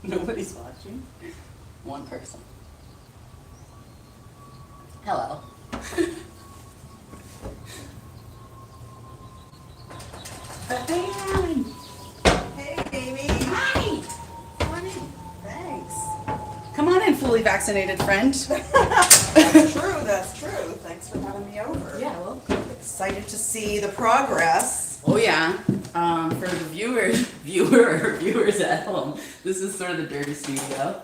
Nobody's watching. One person. Hello. Dan! Hey, Amy. Hi! Come on in. Thanks. Come on in, fully vaccinated friend. That's true. That's true. Thanks for having me over. Yeah, well. Excited to see the progress. Oh yeah. For the viewers at home, this is sort of the dirty studio,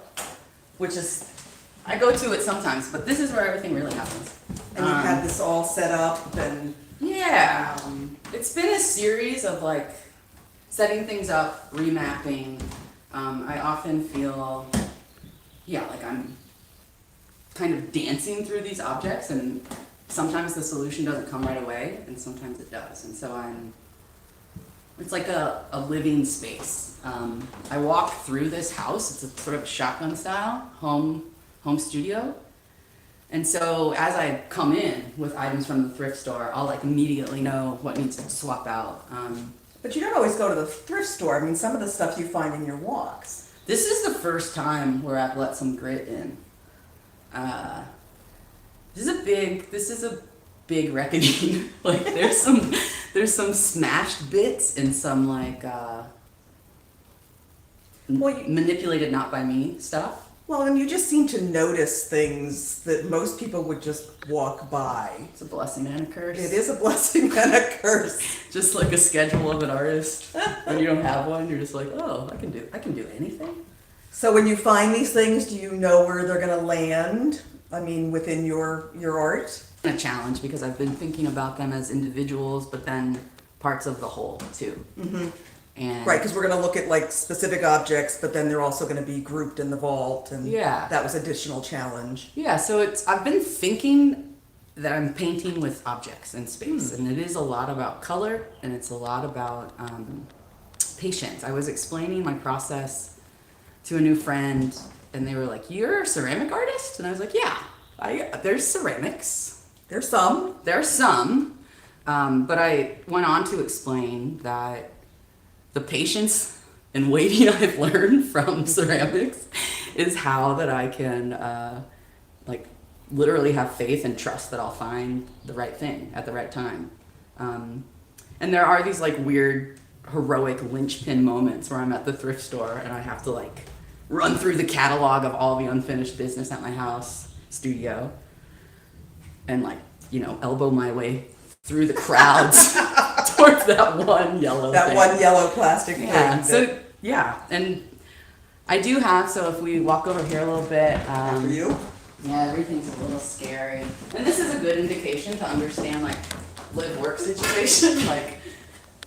which is I go to it sometimes, but this is where everything really happens. And you've had this all set up and Yeah. It's been a series of like setting things up, remapping. I often feel, like I'm kind of dancing through these objects, and sometimes the solution doesn't come right away, and sometimes it does. And so it's like a living space. I walk through this house, it's a sort of shotgun style home studio. And so as I come in with items from the thrift store, I'll like immediately know what needs to swap out. but you don't always go to the thrift store. I mean, some of the stuff you find in your walks. This is the first time where I've let some grit in. This is a big reckoning. Like there's some smashed bits and some like manipulated not by me stuff. Well, and you just seem to notice things that most people would just walk by. It's a blessing and a curse. It is a blessing and a curse. Just like a schedule of an artist. When you don't have one, you're just like, oh, I can do anything. So when you find these things, do you know where they're going to land? I mean, within your art? A challenge because I've been thinking about them as individuals, but then parts of the whole too. Mm-hmm. And Right, because we're going to look at like specific objects, but then they're also going to be grouped in the vault, and Yeah. that was additional challenge. Yeah, so I've been thinking that I'm painting with objects in space, and it is a lot about color, and it's a lot about patience. I was explaining my process to a new friend, and they were like, "You're a ceramic artist?" And I was like, "Yeah, there's ceramics. There's some. There are some," but I went on to explain that the patience and waiting I've learned from ceramics is how that I can literally have faith and trust that I'll find the right thing at the right time. And there are these like weird heroic linchpin moments where I'm at the thrift store and I have to like run through the catalog of all the unfinished business at my house studio and elbow my way through the crowds towards that one yellow That thing. one yellow plastic Yeah. thing. So yeah, and I do have. So if we walk over here a little bit, For you? yeah, everything's a little scary, and this is a good indication to understand like live-work situation. Like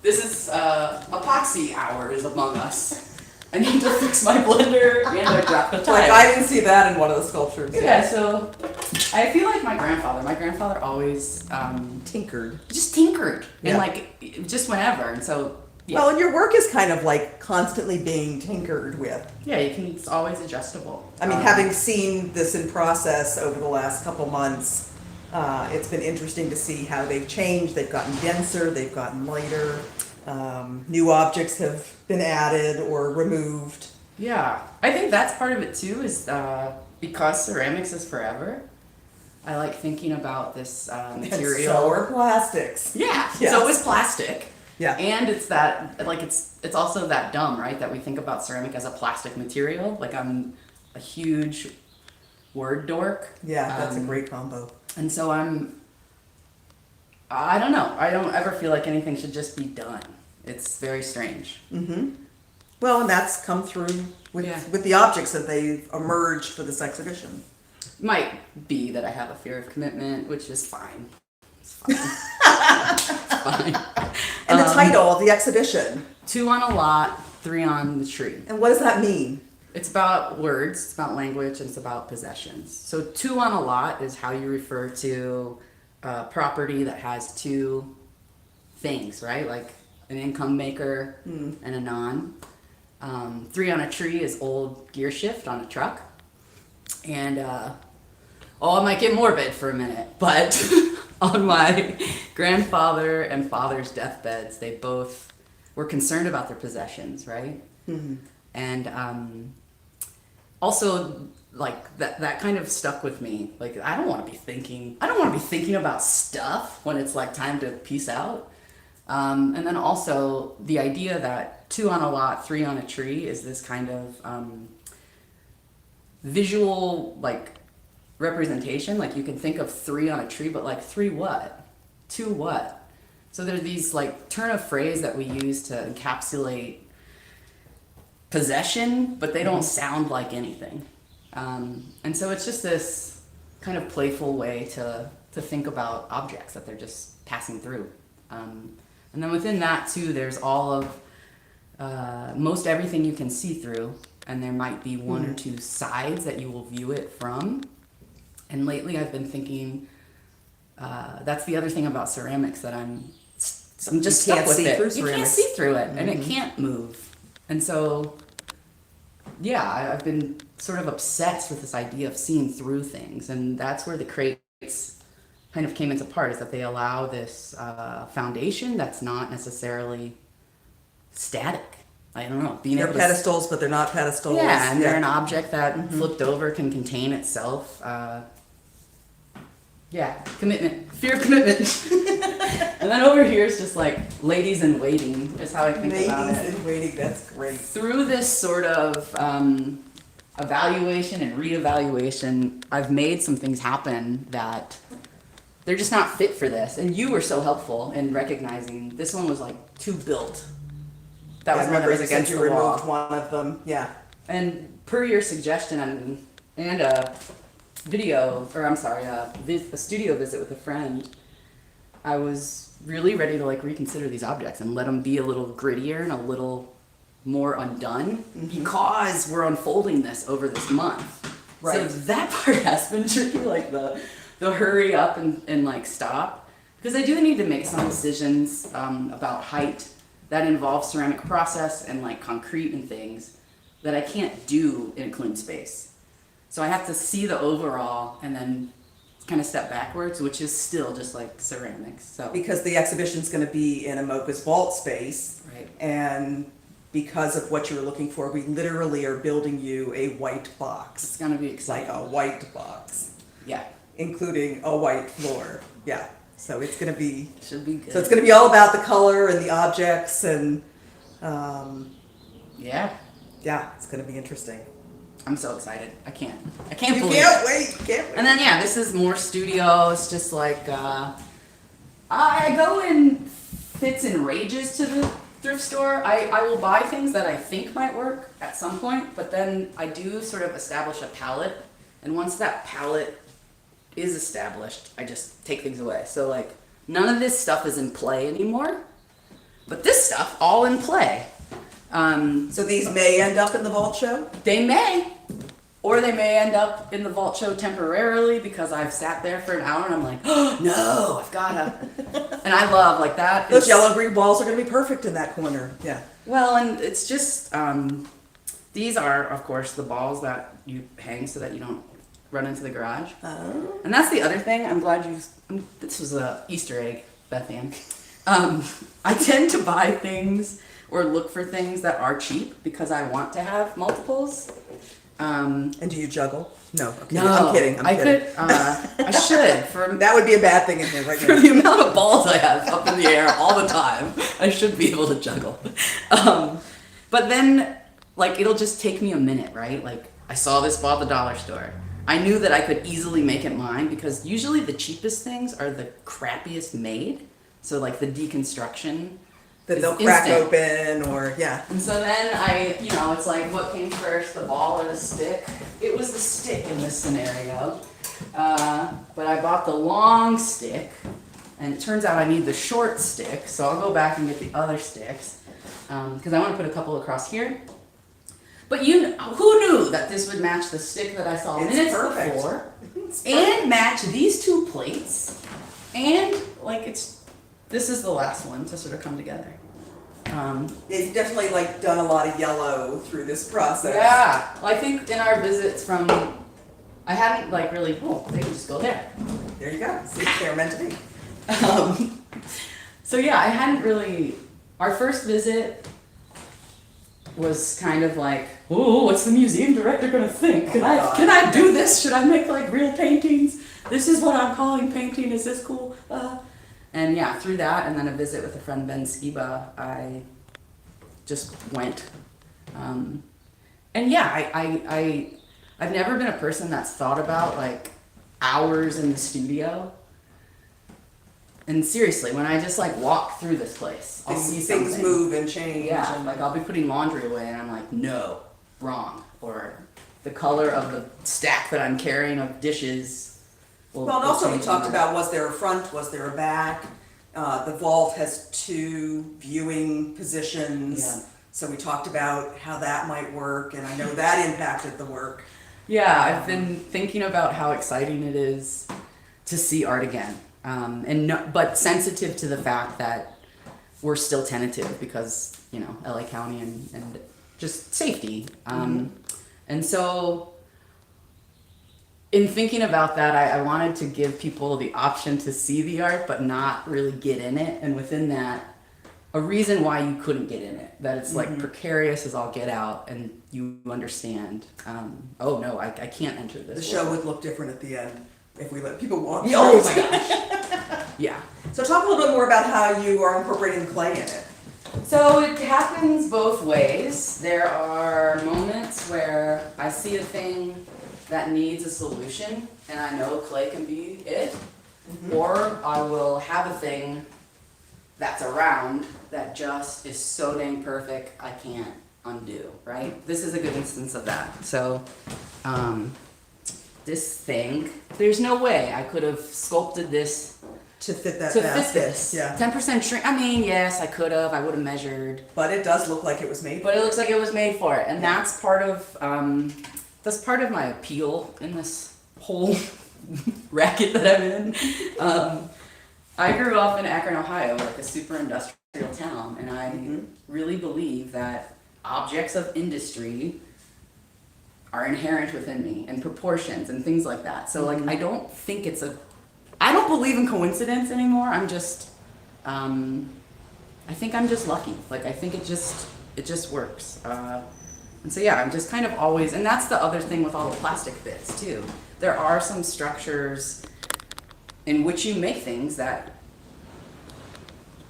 this is epoxy hours among us. I need to fix my blender and I dropped the tile. Like, I didn't see that in one of the sculptures. Yeah, so I feel like my grandfather always Tinkered. just tinkered and Yeah. like just whenever, and so yeah. Well, and your work is kind of like constantly being tinkered with. Yeah, it's always adjustable. I mean, having seen this in process over the last couple months, it's been interesting to see how they've changed. They've gotten denser, they've gotten lighter. New objects have been added or removed. Yeah, I think that's part of it too. Is because ceramics is forever. I like thinking about this material. And so are plastics. Yeah, Yes. so is plastic. Yeah. And it's that like it's also that dumb, right? That we think about ceramic as a plastic material. Like I'm a huge word dork. Yeah, that's a great combo. And so I don't know. I don't ever feel like anything should just be done. It's very strange. Mm-hmm. Well, and that's come through with Yeah. with the objects that they've emerged for this exhibition. Might be that I have a fear of commitment, which is fine. It's fine. It's fine. And the title of the exhibition. 2 on a lot, 3 on the tree. And what does that mean? It's about words, it's about language, and it's about possessions. So 2 on a lot is how you refer to a property that has 2 things, right? Like an income maker and a non. 3 on a tree is old gear shift on a truck. And, I might get morbid for a minute, but on my grandfather and father's deathbeds, they both were concerned about their possessions, right? Mm-hmm. And also like that kind of stuck with me. Like I don't want to be thinking about stuff when it's like time to peace out. And then also the idea that 2 on a lot, 3 on a tree is this kind of visual like representation. Like you can think of 3 on a tree, but like 3 what? 2 what? So there's these like turn of phrase that we use to encapsulate possession, but they don't sound like anything. And so it's just this kind of playful way to think about objects that they're just passing through. And then within that too, there's all of most everything you can see through, and there might be 1 or 2 sides that you will view it from. And lately I've been thinking, that's the other thing about ceramics that I'm just stuck with it. You can't see through it, and it can't move. And so, yeah, I've been sort of obsessed with this idea of seeing through things, and that's where the crates kind of came into part, is that they allow this foundation that's not necessarily static. I don't know. They're pedestals, but they're not pedestals. Yeah, and they're an object that flipped over can contain itself. Yeah, commitment. Fear of commitment. And then over here is just like ladies in waiting, is how I think about it. Ladies in waiting, that's great. Through this sort of evaluation and reevaluation, I've made some things happen that they're just not fit for this. And you were so helpful in recognizing this one was like too built. That was one that was against the wall. You removed one of them, yeah. And per your suggestion and a video, or I'm sorry, a studio visit with a friend, I was really ready to like reconsider these objects and let them be a little grittier and a little more undone, because we're unfolding this over this month. Right. So that part has been tricky, like the hurry up and like stop, because I do need to make some decisions about height that involve ceramic process and like concrete and things that I can't do in a clean space. So I have to see the overall and then kind of step backwards, which is still just like ceramics. So Because the exhibition's going to be in Amoka's vault space, right. and because of what you were looking for, we literally are building you a white box. It's gonna be Like exciting. a white box, Yeah, including a white floor. Yeah. So it's going to be should be good. So it's going to be all about the color and the objects, and Yeah, yeah, it's going to be interesting. I'm so excited. I can't You believe can't it. wait, can't wait. And then yeah, this is more studio. It's just like I go in fits and rages to the thrift store. I will buy things that I think might work at some point, but then I do sort of establish a palette, and once that palette is established, I just take things away. So like none of this stuff is in play anymore, but this stuff all in play. So these may end up in the vault show? They may, or they may end up in the vault show temporarily because I've sat there for an hour and I'm like, oh no, I've gotta. And I love like that. Those yellow green balls are going to be perfect in that corner. Yeah. Well, and it's just, these are, of course, the balls that you hang so that you don't run into the garage. Oh. And that's the other thing. I'm glad this was a Easter egg, Beth Ann. I tend to buy things or look for things that are cheap because I want to have multiples. And do you juggle? No. Okay. No, I'm kidding. I'm kidding. I should. For That would be a bad thing in here right for now. the amount of balls I have up in the air all the time, I should be able to juggle. But then, like, it'll just take me a minute, right? Like, I saw this ball at the dollar store. I knew that I could easily make it mine because usually the cheapest things are the crappiest made. So, like, the deconstruction. That is they'll crack instant. open, or yeah. And so then it's like, what came first, the ball or the stick? It was the stick in this scenario. But I bought the long stick, and it turns out I need the short stick, so I'll go back and get the other sticks, because I want to put a couple across here. But who knew that this would match the stick that I saw It's minutes perfect. before, and match these 2 plates, and like this is the last one to sort of come together. You've definitely like done a lot of yellow through this process. Yeah, well, I think in our visits I hadn't like really, they can just go there. There you go. See, they're meant to be. So yeah, I hadn't really, our first visit, was kind of like, oh, what's the museum director gonna think? Can I do this? Should I make like real paintings? This is what I'm calling painting. Is this cool? And yeah, through that, and then a visit with a friend, Ben Skiba, I just went. And yeah, I've never been a person that's thought about like hours in the studio. And seriously, when I just like walk through this place, I'll see something. Things move and change. Yeah, and like I'll be putting laundry away and I'm like, no, wrong. Or the color of the stack that I'm carrying of dishes. Well, and also we talked about, was there a front, was there a back? The vault has 2 viewing positions. Yeah. So we talked about how that might work, and I know that impacted the work. Yeah, I've been thinking about how exciting it is to see art again. But sensitive to the fact that we're still tentative because, you know, LA County and just safety. And so in thinking about that, I wanted to give people the option to see the art, but not really get in it. And within that, a reason why you couldn't get in it, that it's like precarious as all get out, and you understand, oh no, I can't enter this. The show would look different at the end if we let people walk. Oh my gosh. Yeah. So talk a little bit more about how you are incorporating clay in it. So it happens both ways. There are moments where I see a thing that needs a solution, and I know clay can be it, or I will have a thing that's around that just is so dang perfect I can't undo, right? This is a good instance of that. So this thing, there's no way I could have sculpted this To fit that to basket. fit this. Yeah. 10% shrink. I mean, yes, I could have. I would have measured. But it does look like it was made. But it looks like it was made for it, and that's part of my appeal in this whole racket that I'm in. I grew up in Akron, Ohio, like a super industrial town, and I really believe that objects of industry are inherent within me, and proportions and things like that. So like, I don't think I don't believe in coincidence anymore. I'm just, I think I'm just lucky. Like, I think it just works. And so yeah, I'm just kind of always, and that's the other thing with all the plastic bits too. There are some structures in which you make things that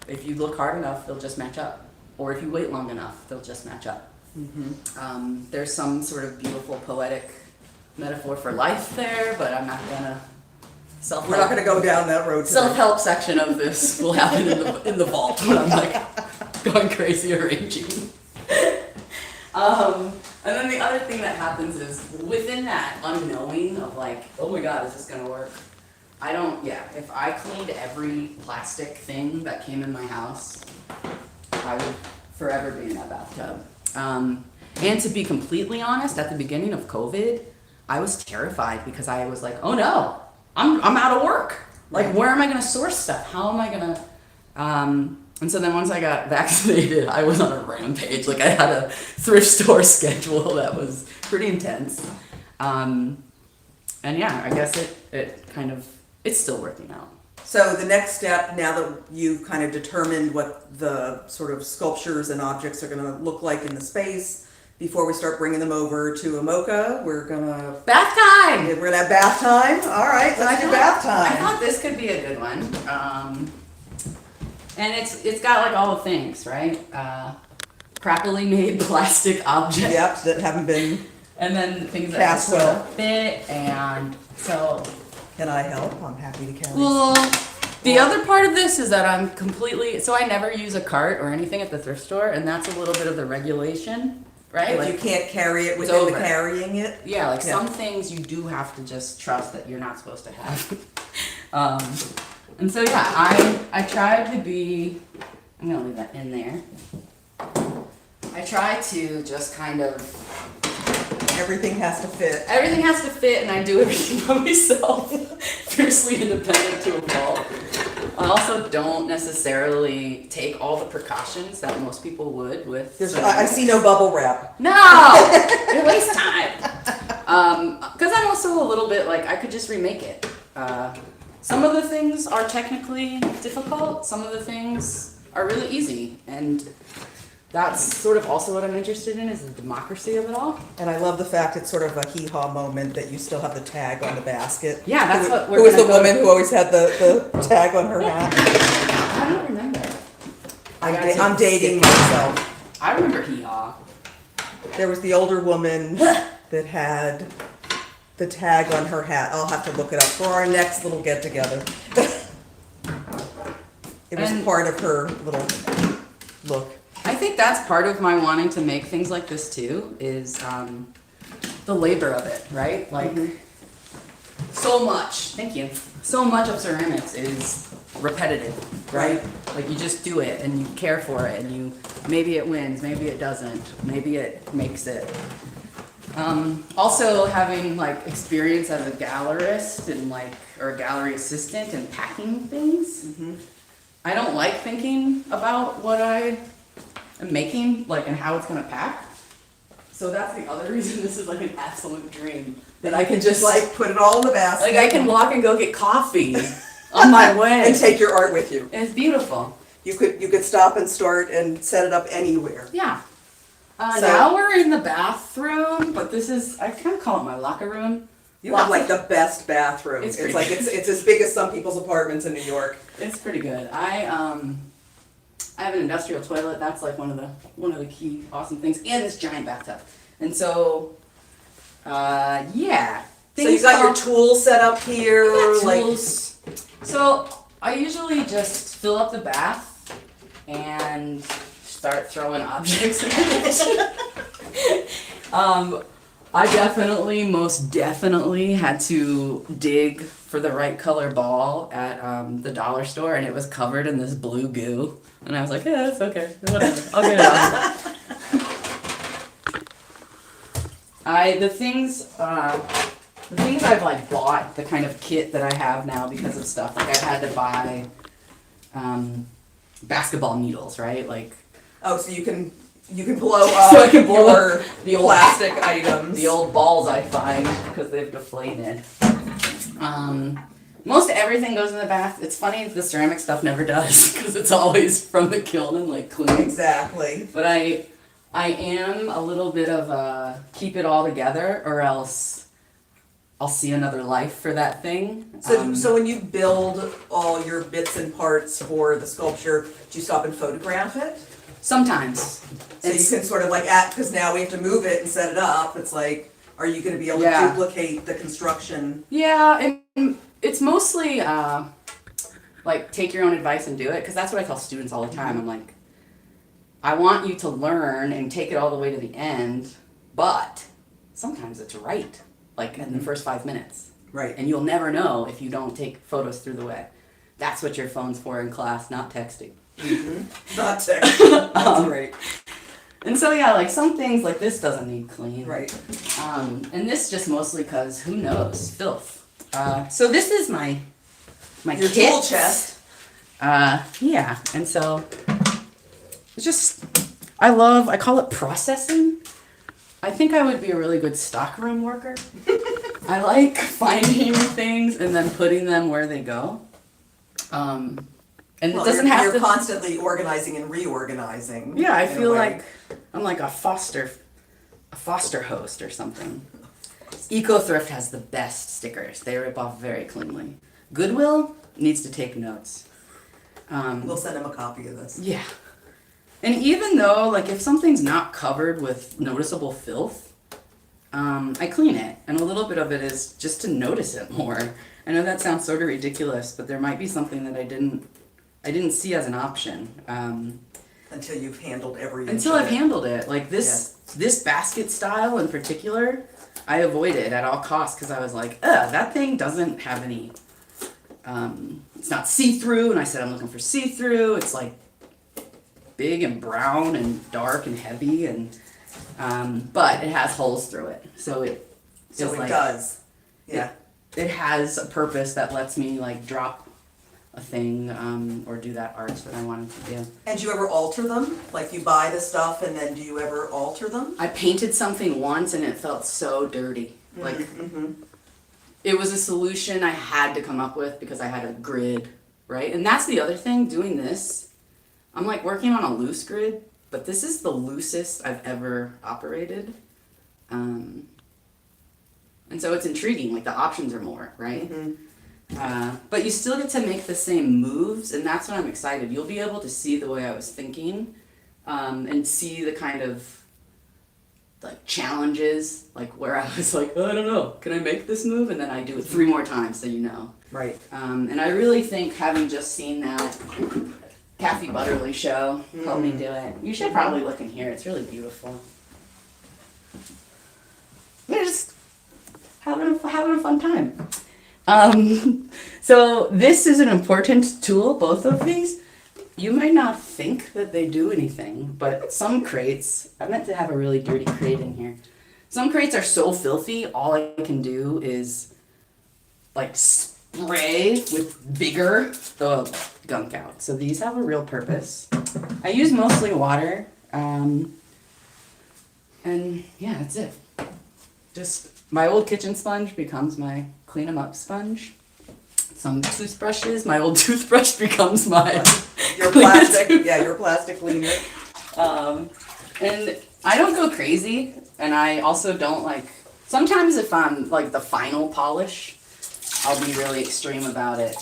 if you look hard enough, they'll just match up. Or if you wait long enough, they'll just match up. There's some sort of beautiful poetic metaphor for life there, but I'm not gonna We're not going to go down that road today. Self-help section of this will happen in the vault when I'm like going crazy arranging. And then the other thing that happens is within that unknowing of like, oh my god, is this gonna work? If I cleaned every plastic thing that came in my house, I would forever be in that bathtub. And to be completely honest, at the beginning of COVID, I was terrified because I was like, oh no, I'm out of work. Like, where am I gonna source stuff? How am I gonna, and so then once I got vaccinated, I was on a rampage. Like, I had a thrift store schedule that was pretty intense. And yeah, I guess it's still working out. So the next step, now that you've kind of determined what the sort of sculptures and objects are going to look like in the space, before we start bringing them over to Amoka, we're going to... Bath time! We're going to have bath time? All right, let's do bath time. I thought this could be a good one. And it's got like all the things, right? Crappily made plastic objects. Yep, that haven't been... And then things that cast sort well. of fit, and so... Can I help? I'm happy to carry. Well, the other part of this is that I'm completely... So I never use a cart or anything at the thrift store, and that's a little bit of the regulation, right? If Like, you can't carry it it's within the over. carrying it. yeah, like Yeah. some things you do have to just trust that you're not supposed to have. And so yeah, I try to be... I'm gonna leave that in there. I try to just kind of... Everything has to fit. Everything has to fit, and I do everything by myself. Fiercely independent to a fault. I also don't necessarily take all the precautions that most people would with. I see no bubble wrap. No, it wastes time. Because I'm also a little bit like I could just remake it. Some of the things are technically difficult. Some of the things are really easy, and that's sort of also what I'm interested in, is the democracy of it all. And I love the fact it's sort of a hee-haw moment that you still have the tag on the basket. Yeah, that's what we're Who was the gonna go- woman who always had the tag on her hat? I don't remember. I'm dating myself. I remember Hee Haw. There was the older woman that had the tag on her hat. I'll have to look it up for our next little get-together. It was And- part of her little look. I think that's part of my wanting to make things like this too, is the labor of it, right? Like, so much, thank you, so much of ceramics is repetitive, right? Like you just do it and you care for it and maybe it wins, maybe it doesn't, maybe it makes it. Also having like experience as a gallerist and like, or a gallery assistant and packing things. I don't like thinking about what I am making, like, and how it's gonna pack. So that's the other reason this is like an absolute dream. That I can just Like, put it all in the basket. like I can walk and go get coffee on my way. And take your art with you. And it's beautiful. You could stop and start and set it up anywhere. Yeah. So- Now we're in the bathroom, but this is, I kind of call it my locker room. You have like the best bathroom. It's It's pretty like good. it's as big as some people's apartments in New York. It's pretty good. I have an industrial toilet. That's like one of the key awesome things, and this giant bathtub. And so, yeah. So you got your tools set up here, like tools. So I usually just fill up the bath and start throwing objects in it. I most definitely had to dig for the right color ball at the dollar store, and it was covered in this blue goo. And I was like, yeah, it's okay, whatever, I'll get it off. The things I've like bought, the kind of kit that I have now because of stuff, like I've had to buy basketball needles, right? Like, oh, so you can blow up So I can blow your up the old plastic items. the old balls I find because they've deflated. Most everything goes in the bath. It's funny, the ceramic stuff never does because it's always from the kiln and like clean. Exactly. But I am a little bit of a keep it all together or else I'll see another life for that thing. So when you build all your bits and parts for the sculpture, do you stop and photograph it? Sometimes. So you can sort of like because now we have to move it and set it up. It's like, are you going to be able Yeah. to duplicate the construction? Yeah, and it's mostly like take your own advice and do it, because that's what I tell students all the time. I'm like, I want you to learn and take it all the way to the end, but sometimes it's right, like in the first 5 minutes. Right. And you'll never know if you don't take photos through the way. That's what your phone's for in class, not texting. Not texting. That's right. And so yeah, like some things like this doesn't need clean. Right. And this just mostly because who knows, filth. So this is my Your kit. tool chest. Yeah, and so it's just I call it processing. I think I would be a really good stockroom worker. I like finding things and then putting them where they go. And it doesn't have you're to. constantly organizing and reorganizing. Yeah, I in a feel way. like I'm like a foster host or something. Eco Thrift has the best stickers. They rip off very cleanly. Goodwill needs to take notes. We'll send him a copy of this. Yeah. And even though, like, if something's not covered with noticeable filth, I clean it. And a little bit of it is just to notice it more. I know that sounds sort of ridiculous, but there might be something that I didn't see as an option. Until you've handled every Until inch I've of it. handled it. Like this basket style in particular, I avoided at all costs because I was like, that thing doesn't have any, it's not see-through, and I said I'm looking for see-through. It's like big and brown and dark and heavy, and but it has holes through it, so it So is it like, does. Yeah. It has a purpose that lets me like drop a thing or do that art that I wanted to do. And do you ever alter them? Like you buy the stuff and then do you ever alter them? I painted something once and it felt so dirty. Like it was a solution I had to come up with because I had a grid, right? And that's the other thing, doing this, I'm like working on a loose grid but this is the loosest I've ever operated. And so it's intriguing, like the options are more, right? But you still get to make the same moves, and that's when I'm excited. You'll be able to see the way I was thinking, and see the kind of like challenges, like where I was like, oh, I don't know, can I make this move? And then I do it 3 more times so you know. Right. And I really think having just seen that Kathy Butterly show helped me do it. You should probably look in here, it's really beautiful. We're just having a fun time. So this is an important tool, both of these. You might not think that they do anything, but some crates, I meant to have a really dirty crate in here. Some crates are so filthy, all I can do is like spray with vigor the gunk out. So these have a real purpose. I use mostly water, and yeah, that's it. Just my old kitchen sponge becomes my clean 'em up sponge. Some toothbrushes, my old toothbrush becomes my Your plastic, yeah, your plastic cleaner. And I don't go crazy, and I also don't like, sometimes if I'm like the final polish, I'll be really extreme about it.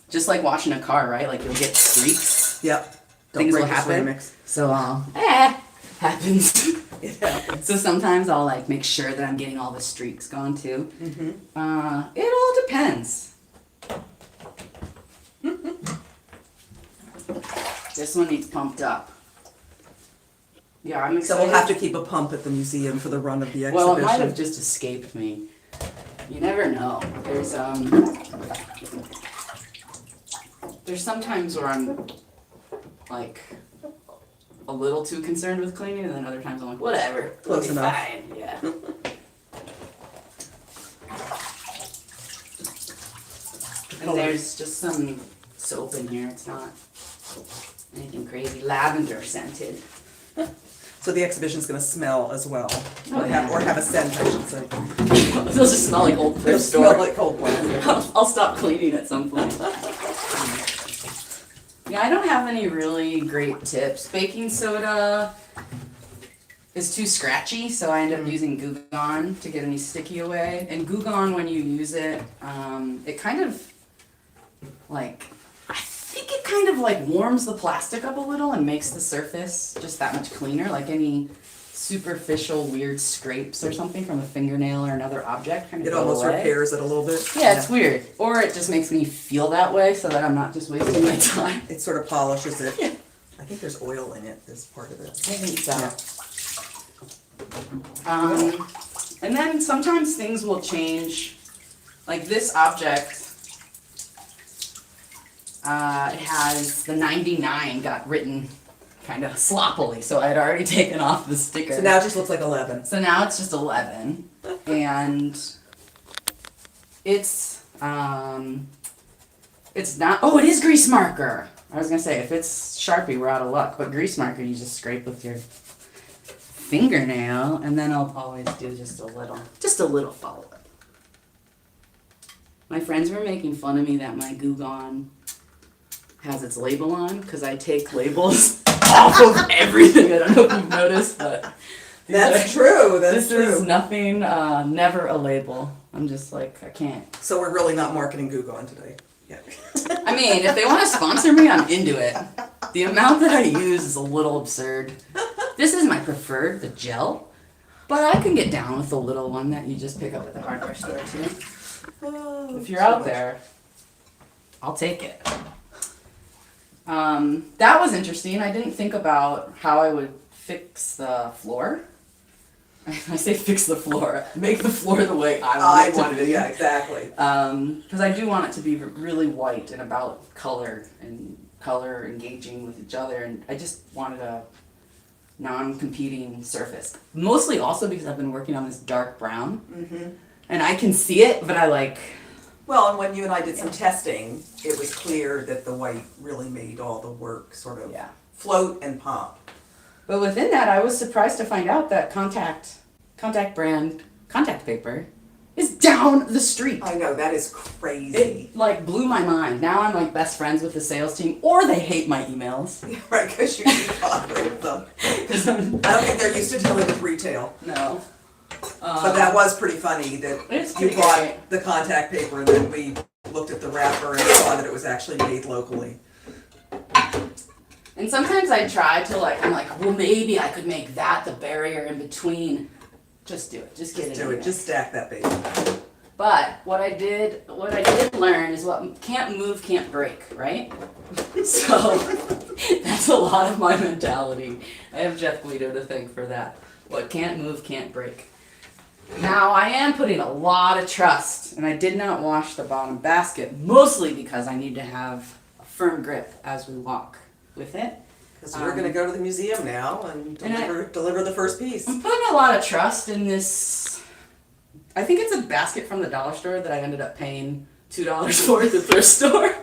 Just like washing a car, right? Like you'll get streaks. Yep. Things will happen. So happens. It happens. So sometimes I'll like make sure that I'm getting all the streaks gone too. It all depends. This one needs pumped up. Yeah, I'm excited. So we'll have to keep a pump at the museum for the run of the exhibition. Well, it might have just escaped me. You never know. There's sometimes where I'm like a little too concerned with cleaning, and then other times I'm like, whatever, Close enough. fine. Yeah. And there's just some soap in here. It's not anything crazy. Lavender scented. So the exhibition's going to smell as well, Oh, or yeah. have a scent, I should say. They'll just smell like old It'll thrift smell store. like cold plastic. I'll stop cleaning at some point. Yeah, I don't have any really great tips. Baking soda is too scratchy, so I end up using Goo Gone to get any sticky away. And Goo Gone, when you use it, it kind of like, I think it kind of like warms the plastic up a little and makes the surface just that much cleaner. Like any superficial weird scrapes or something from a fingernail or another object kind of It go almost away. repairs it a little bit. Yeah, it's weird. Or it just makes me feel that way so that I'm not just wasting my time. It sort of polishes it. Yeah. I think there's oil in it, this part of it. I think so. Yeah. And then sometimes things will change. Like this object, it has the 99 got written kind of sloppily, so I had already taken off the sticker. So now it just looks like 11. So now it's just 11, and it's not. Oh, it is grease marker. I was gonna say if it's Sharpie, we're out of luck. But grease marker, you just scrape with your fingernail, and then I'll always do just a little follow up. My friends were making fun of me that my Goo Gone has its label on because I take labels off of everything. I don't know if you've noticed, but That's true, that's this true. is nothing, never a label. I'm just like, I can't. So we're really not marketing Goo Gone today. Yeah. I mean, if they want to sponsor me, I'm into it. The amount that I use is a little absurd. This is my preferred, the gel, but I can get down with the little one that you just pick up at the hardware store too. Oh, If you're out there, I'll take it. That was interesting. I didn't think about how I would fix the floor. I say fix the floor. Make the floor the way I want it to be. Yeah, exactly. Because I do want it to be really white and about color and color engaging with each other, and I just wanted a non-competing surface. Mostly also because I've been working on this dark brown, and I can see it, but I like. Well, and when you and I did some testing, it was clear that the white really made all the work sort of float and pop. But within that, I was surprised to find out that contact brand contact paper is down the street. I know, that is crazy. It like blew my mind. Now I'm like best friends with the sales team, or they hate my emails. Right, because you keep bothering them. I don't think they're used to dealing with retail. No. But that was pretty funny that It's you pretty bought great. the contact paper and then we looked at the wrapper and saw that it was actually made locally. And sometimes I try to like, I'm like, well, maybe I could make that the barrier in between. Just do it. Just get Just it. do in it, there. just stack that baby. But what I did learn is what can't move can't break, right? So that's a lot of my mentality. I have Jeff Guido to thank for that. What can't move can't break. Now I am putting a lot of trust, and I did not wash the bottom basket, mostly because I need to have a firm grip as we walk with it. Because we're gonna go to the museum now and deliver the first piece. I'm putting a lot of trust in this. I think it's a basket from the dollar store that I ended up paying $2 for at the thrift store.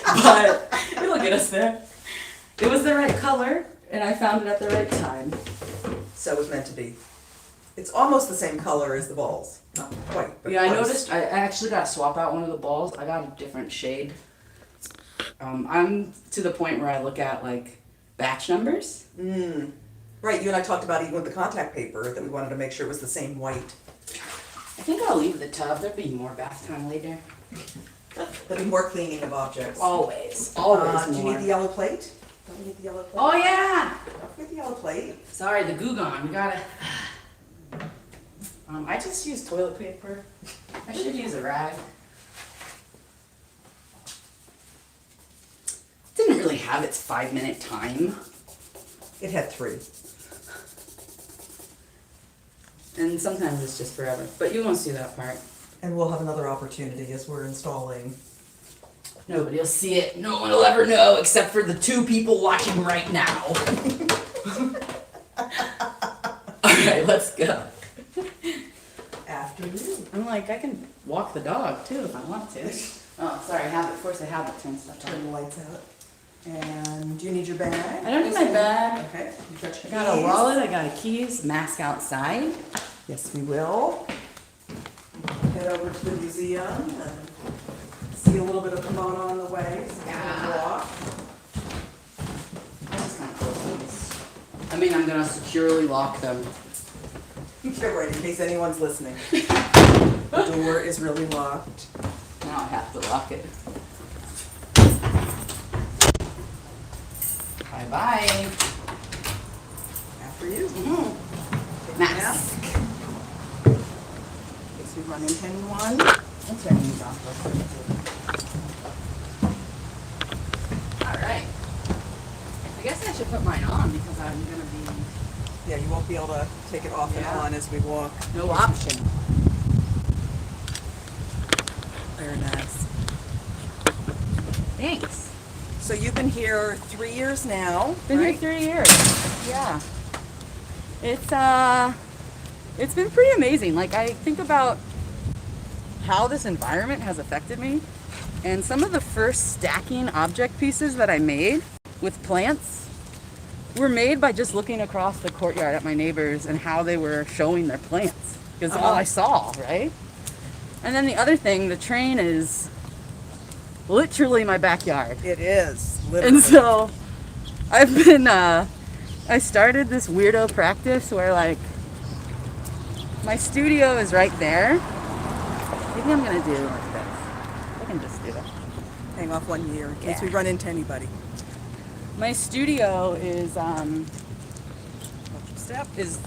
But it'll get us there. It was the right color, and I found it at the right time. So it was meant to be. It's almost the same color as the balls. Not quite, but Yeah, I close. noticed I actually got to swap out one of the balls. I got a different shade. I'm to the point where I look at like batch numbers. Right, you and I talked about even with the contact paper that we wanted to make sure it was the same white. I think I'll leave the tub. There'll be more bath time later. There'll be more cleaning of objects. Always Do you more. need the yellow plate? Don't we need the yellow plate? Oh yeah. Don't forget the yellow plate. Sorry, the goo gone. We gotta. I just use toilet paper. I should use a rag. Didn't really have its 5-minute time, It had 3. and sometimes it's just forever. But you won't see that part. And we'll have another opportunity as we're installing. Nobody will see it. No one will ever know except for the 2 people watching right now. Alright, let's go. After you. I'm like, I can walk the dog too if I want to. Oh, sorry, habit. Force a habit turns stuff Turn on. the lights out. And do you need your bag? I don't need my bag. Okay. You got I your got a keys? wallet, I got a keys, mask outside. Yes, we will. Head over to the museum and see a little bit of Pomona on the way. So we're gonna walk. I'm just gonna close these. I mean, I'm gonna securely lock them. Get ready in case anyone's listening. The door is really locked. Now I have to lock it. Bye bye. After you. Take your Mask. In case we run into anyone. Let's turn these off real quick. Alright. I guess I should put mine on because I'm gonna be Yeah, you won't be able to take it off and Yeah. on as we walk. no option. Very nice. Thanks. So you've been here 3 years now, Been right? here 3 years. Yeah. It's been pretty amazing. Like I think about how this environment has affected me, and some of the first stacking object pieces that I made with plants were made by just looking across the courtyard at my neighbors and how they were showing their plants. Because all I saw, right? And then the other thing, the train is literally my backyard. It is, literally. And so I've been, I started this weirdo practice where like my studio is right there. Maybe I'm gonna do like this. I can just do it. Hang off one year in case Yeah. we run into anybody. My studio is Step. is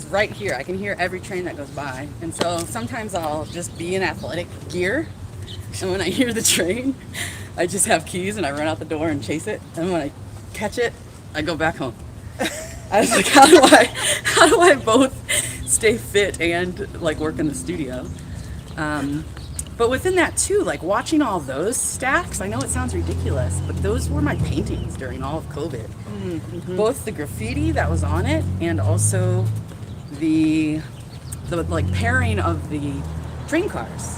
right here. I can hear every train that goes by. And so sometimes I'll just be in athletic gear. And when I hear the train, I just have keys and I run out the door and chase it. And when I catch it, I go back home. I was like, how do I both stay fit and like work in the studio? But within that too, like watching all those stacks, I know it sounds ridiculous, but those were my paintings during all of COVID. Both the graffiti that was on it and also the like pairing of the train cars.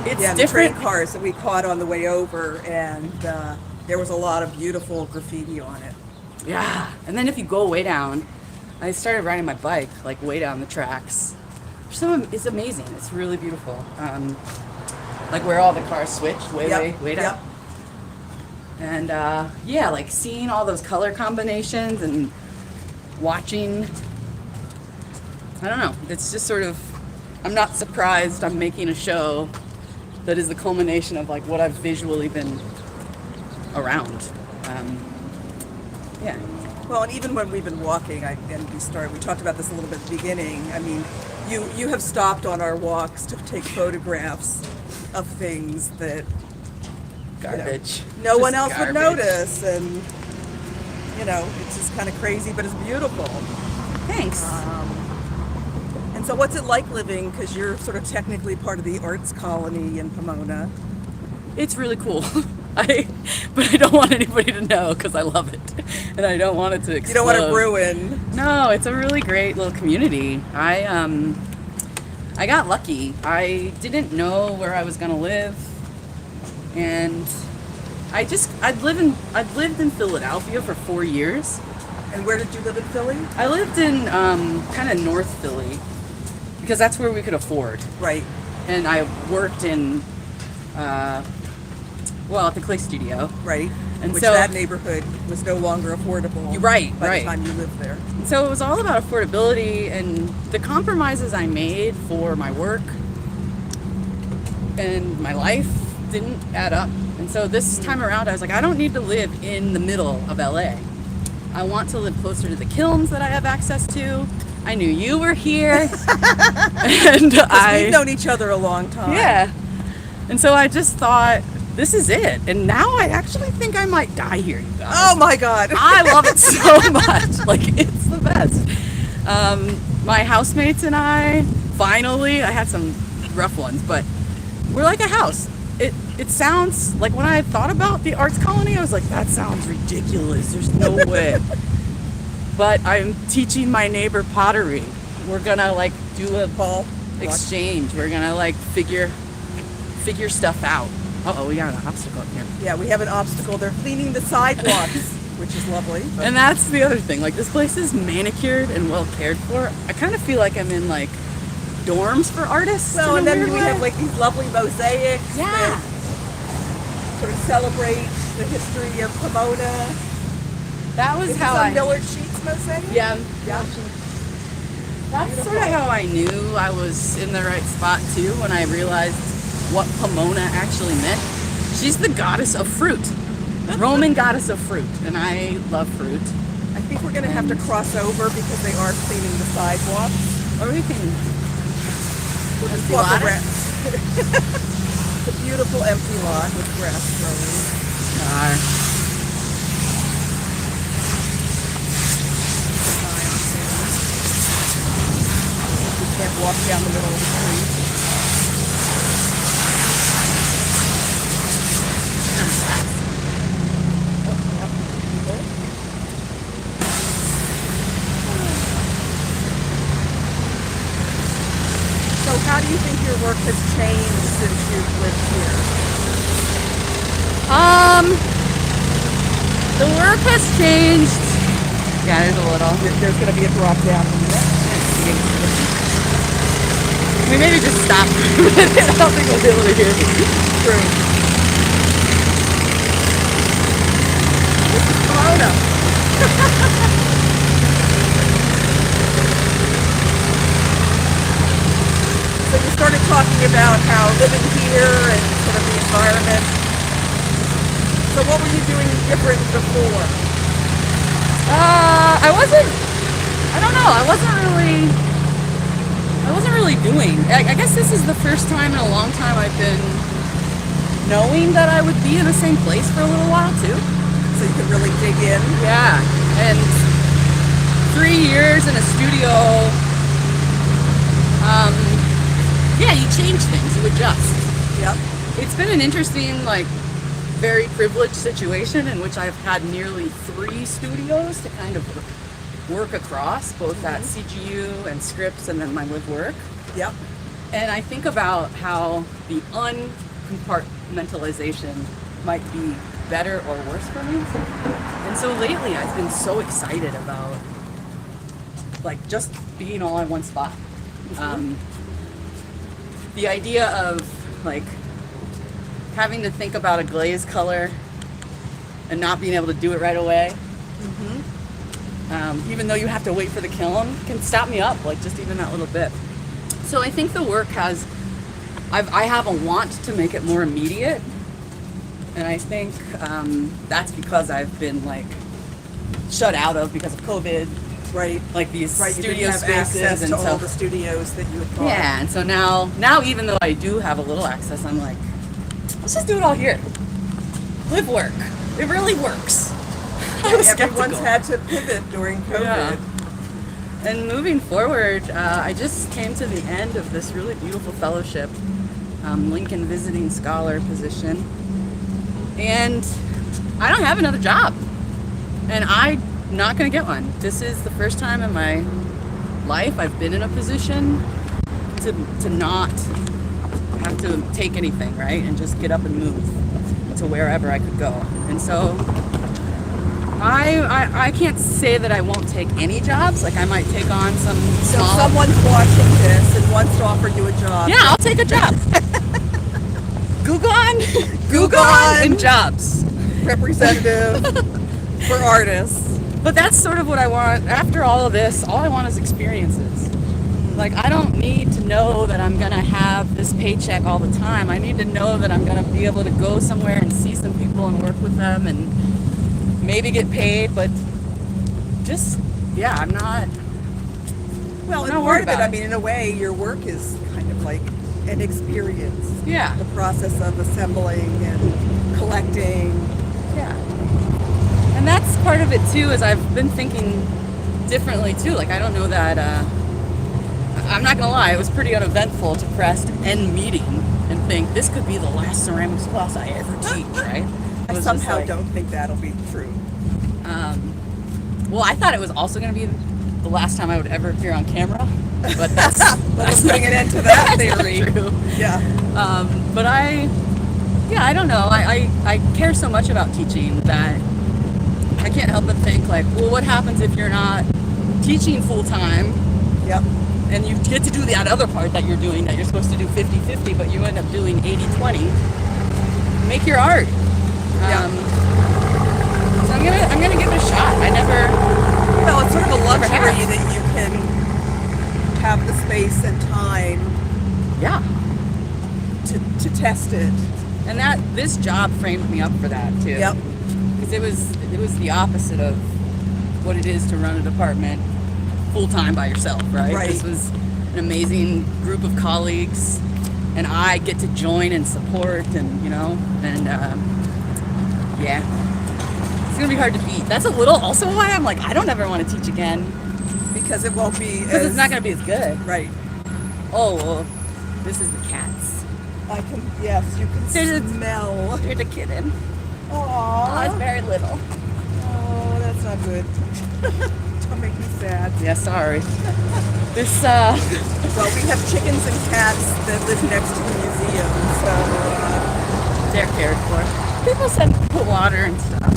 It's Yeah, the different. train cars that we caught on the way over, and there was a lot of beautiful graffiti on it. Yeah, and then if you go way down, I started riding my bike like way down the tracks, it's amazing. It's really beautiful. Like where all the cars switched way Yep. down. And yeah, like seeing all those color combinations and watching, I don't know, it's just sort of, I'm not surprised I'm making a show that is the culmination of like what I've visually been around. Yeah. Well, and even when we've been walking, we talked about this a little bit at the beginning. I mean, you have stopped on our walks to take photographs of things that Garbage. no one Just else would garbage. notice, and it's just kind of crazy, but it's beautiful. Thanks. And so, what's it like living? Because you're sort of technically part of the arts colony in Pomona. It's really cool. But I don't want anybody to know because I love it, and I don't want it to explode. You don't want to ruin. No, it's a really great little community. I got lucky. I didn't know where I was gonna live, and I'd lived in Philadelphia for 4 years. And where did you live in Philly? I lived in kind of North Philly because that's where we could afford. Right. And I worked in at the Clay Studio. Right. And Which so that neighborhood was no longer affordable. Right, by right. the time you lived there. And so it was all about affordability and the compromises I made for my work and my life didn't add up. And so this time around, I was like, I don't need to live in the middle of LA. I want to live closer to the kilns that I have access to. I knew you were here. And We've known each other a long time. Yeah. And so I just thought, this is it. And now I actually think I might die here, you guys. Oh my God. I love it so much. Like, it's the best. My housemates and I, finally, I had some rough ones, but we're like a house. It sounds like when I thought about the arts colony, I was like, that sounds ridiculous. There's no way. But I'm teaching my neighbor pottery. We're gonna like do a exchange. We're gonna like figure stuff out. Uh-oh, we got an obstacle here. Yeah, we have an obstacle. They're cleaning the sidewalks, which is lovely. But And that's the other thing. Like, this place is manicured and well cared for. I kind of feel like I'm in like dorms for artists. well, in and a then weird we way. have like these lovely mosaics Yeah. that sort of celebrate the history of Pomona. That was Is this how a I. Millard Sheets mosaic? Yeah. Yeah. That's Beautiful. sort of how I knew I was in the right spot too, when I realized what Pomona actually meant. She's the goddess of fruit, Roman goddess of fruit, and I love fruit. I think we're going to have to cross over because they are cleaning the sidewalks. Or we can. We'll just Empty walk lot? around. It's a beautiful empty lot with grass growing. You can't walk down the middle of the street. So how do you think your work has changed since you've lived here? The work has changed. Yeah, there's a little. There's going to be a drop down in a minute. We maybe just stop. I don't think we'll be able to hear me. True. This is Pomona. So you started talking about how living here and sort of the environment. So what were you doing different before? I don't know. I wasn't really doing. I guess this is the first time in a long time I've been knowing that I would be in the same place for a little while too. So you could really dig in. Yeah, and 3 years in a studio. Yeah, you change things, you adjust. Yep. It's been an interesting, like, very privileged situation in which I've had nearly 3 studios to kind of work across, both at CGU and Scripps and then my live work. Yep. And I think about how the uncompartmentalization might be better or worse for me. And so lately I've been so excited about like just being all in one spot. The idea of like having to think about a glaze color and not being able to do it right away, even though you have to wait for the kiln, can stop me up, like just even that little bit. So I think the work has, I have a want to make it more immediate, and I think that's because I've been like shut out of because of COVID, Right. like these Right, you studio didn't have spaces, access and to so all the studios that you had thought. yeah, and so now even though I do have a little access, I'm like, let's just do it all here. Live work. It really works. I was Everyone's skeptical. had to pivot during COVID. Yeah. And moving forward, I just came to the end of this really beautiful fellowship, Lincoln Visiting Scholar position, and I don't have another job, and I'm not going to get one. This is the first time in my life I've been in a position to not have to take anything, right, and just get up and move to wherever I could go. And so I can't say that I won't take any jobs. Like I might take on some So small. someone's watching this and wants to offer you a job. Yeah, I'll take a job. Google on. and jobs. Representative for artists. But that's sort of what I want. After all of this, all I want is experiences. Like I don't need to know that I'm gonna have this paycheck all the time. I need to know that I'm gonna be able to go somewhere and see some people and work with them and maybe get paid, but just, yeah, I'm not. Well, and Not part worried of it, about I it. mean, in a way, your work is kind of like an experience. Yeah. The process of assembling and collecting. Yeah. And that's part of it too, is I've been thinking differently too. Like I don't know that, I'm not gonna lie, it was pretty uneventful to press end meeting and think this could be the last ceramics class I ever teach, right? It I was just somehow like, don't think that'll be true. Well, I thought it was also gonna be the last time I would ever appear on camera, but that's Let's bring it into that theory. true. Yeah. But I don't know. I care so much about teaching that I can't help but think like, well, what happens if you're not teaching full time Yep. and you get to do that other part that you're doing that you're supposed to do 50-50, but you end up doing 80-20? Make your art. Yeah. So I'm gonna give it a shot. I never. Well, it's sort of a luxury have. that you can have the space and time Yeah. to test it. And this job framed me up for that too. Yep. Because it was the opposite of what it is to run a department full time by yourself, right? Right. This was an amazing group of colleagues, and I get to join and support, and yeah, it's gonna be hard to beat. That's a little also why I'm like I don't ever want to teach again Because it won't be because it's not gonna be as good. right. Oh well, this is the cats. I can, yes, you can There's a- smell. Here's a kitten. Oh, it's Aww. very little. Oh, that's not good. Don't make me sad. Yeah, sorry. This Well, we have chickens and cats that live next to the museum, so they're cared for. People said put water and stuff.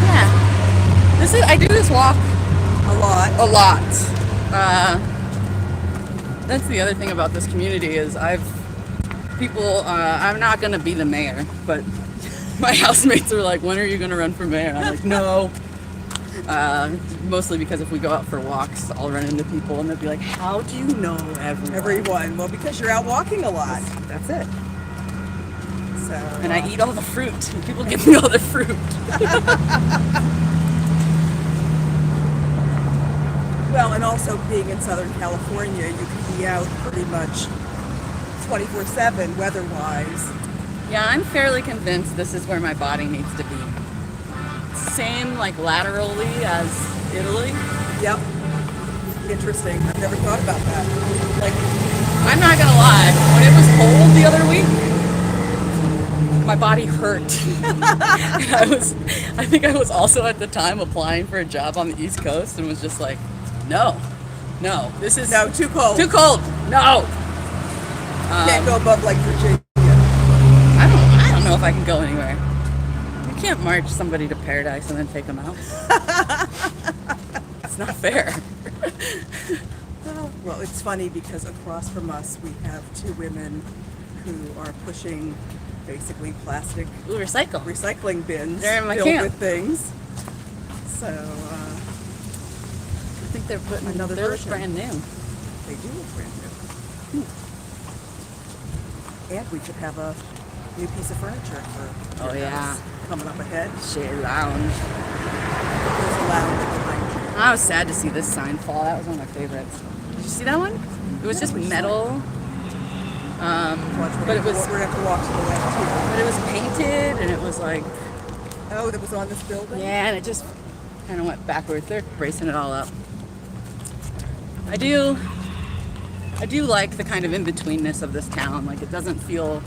Yeah. I do this walk a lot. a lot. That's the other thing about this community is I'm not gonna be the mayor, but my housemates are like, when are you gonna run for mayor? And I'm like, no. Mostly because if we go out for walks, I'll run into people and they'll be like, how do you know everyone? Everyone. Well, because you're out walking a lot. That's it. So. And I eat all the fruit. And people give me all the fruit. Well, and also being in Southern California, you can be out pretty much 24/7 weather-wise. Yeah, I'm fairly convinced this is where my body needs to be. Same like laterally as Italy. Yep. Interesting. I've never thought about that. Like, I'm not gonna lie, when it was cold the other week, my body hurt. And I think I was also at the time applying for a job on the East Coast and was just like, no, this is No, too cold. too cold. No. Can't go above like Virginia. I don't know if I can go anywhere. You can't march somebody to paradise and then take them out. It's not fair. Well, it's funny because across from us we have two women who are pushing basically plastic Ooh, recycle. recycling bins They're in my filled camp. with things. So I think they're putting Another they're version. brand new. they do look brand new. And we could have a new piece of furniture for Oh, your yeah. house coming up ahead. Shea Lounge. There's a lounge behind you. I was sad to see this sign fall. That was one of my favorites. Did you see that one? It was just which metal. Watch, But it was- we're gonna have to walk to the left But it was painted and it was like, too. Oh, that was on this building? yeah, and it just kind of went backwards. They're bracing it all up. I do like the kind of in-betweenness of this town. Like it doesn't feel,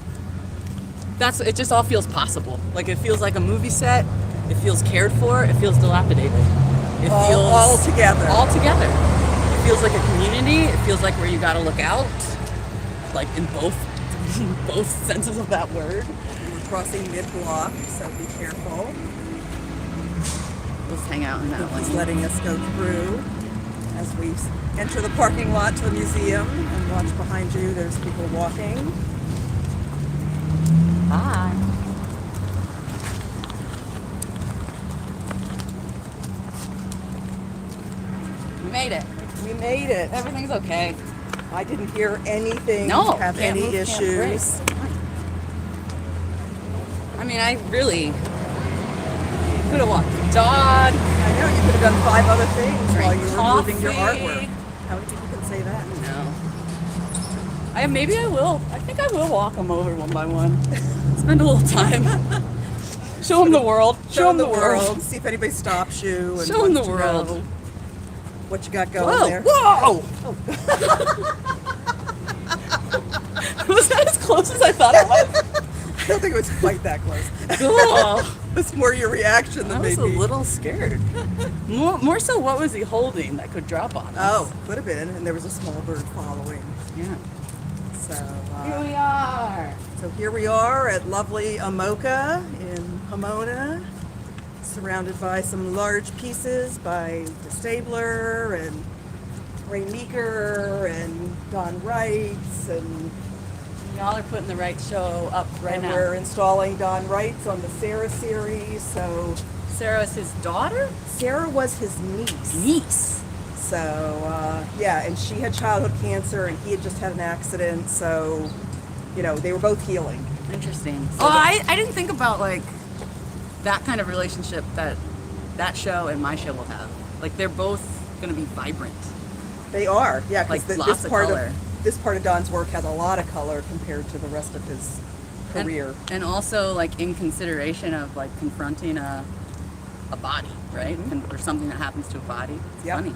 it just all feels possible. Like it feels like a movie set. It feels cared for. It feels dilapidated. It feels all together. All together. It feels like a community. It feels like where you gotta look out. Like in both senses of that word. We're crossing mid-block, so be careful. Let's hang out in that He's lane. letting us go through as we enter the parking lot to the museum. And watch behind you, there's people walking. Bye. We made it. We made it. Everything's okay. I didn't hear anything No, have can't any move, can't break. issues. I mean, I really could have walked the dog. I know you could have done 5 other things while Drink you were moving your coffee. artwork. How many people can say that? No. Maybe I will. I think I will walk them over one by one. Spend a little time. Show them the world. Show them the world. See if anybody stops you. And Show 'em the wants to world. know what you got going Whoa! there. Whoa! Was that as close as I thought it was? I don't think it was quite that close. Cool. It's more your reaction I than was a maybe. little scared. More so, what was he holding that could drop on us? Oh, could have been. And there was a small bird following. Yeah. So, Here we are. so here we are at lovely Amoka in Pomona, surrounded by some large pieces by the Stabler and Ray Meeker and Don Wrights, and Y'all are putting the right show up right now. we're installing Don Wrights on the Sarah series. So Sarah's his daughter? Sarah was his niece. Niece. So, yeah, and she had childhood cancer and he had just had an accident. So, you know, they were both healing. Interesting. So I didn't think about like that kind of relationship that show and my show will have. Like they're both going to be vibrant. They are, yeah, Like, because lots of color. This part of Don's work has a lot of color compared to the rest of his career. And also like in consideration of like confronting a body, right? Or something that happens to a body. It's Yep. funny.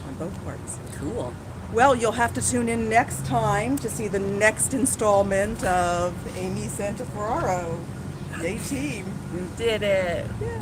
On both parts. Cool. Well, you'll have to tune in next time to see the next installment of Amy Santoferraro. Yay team. We did it. Yay.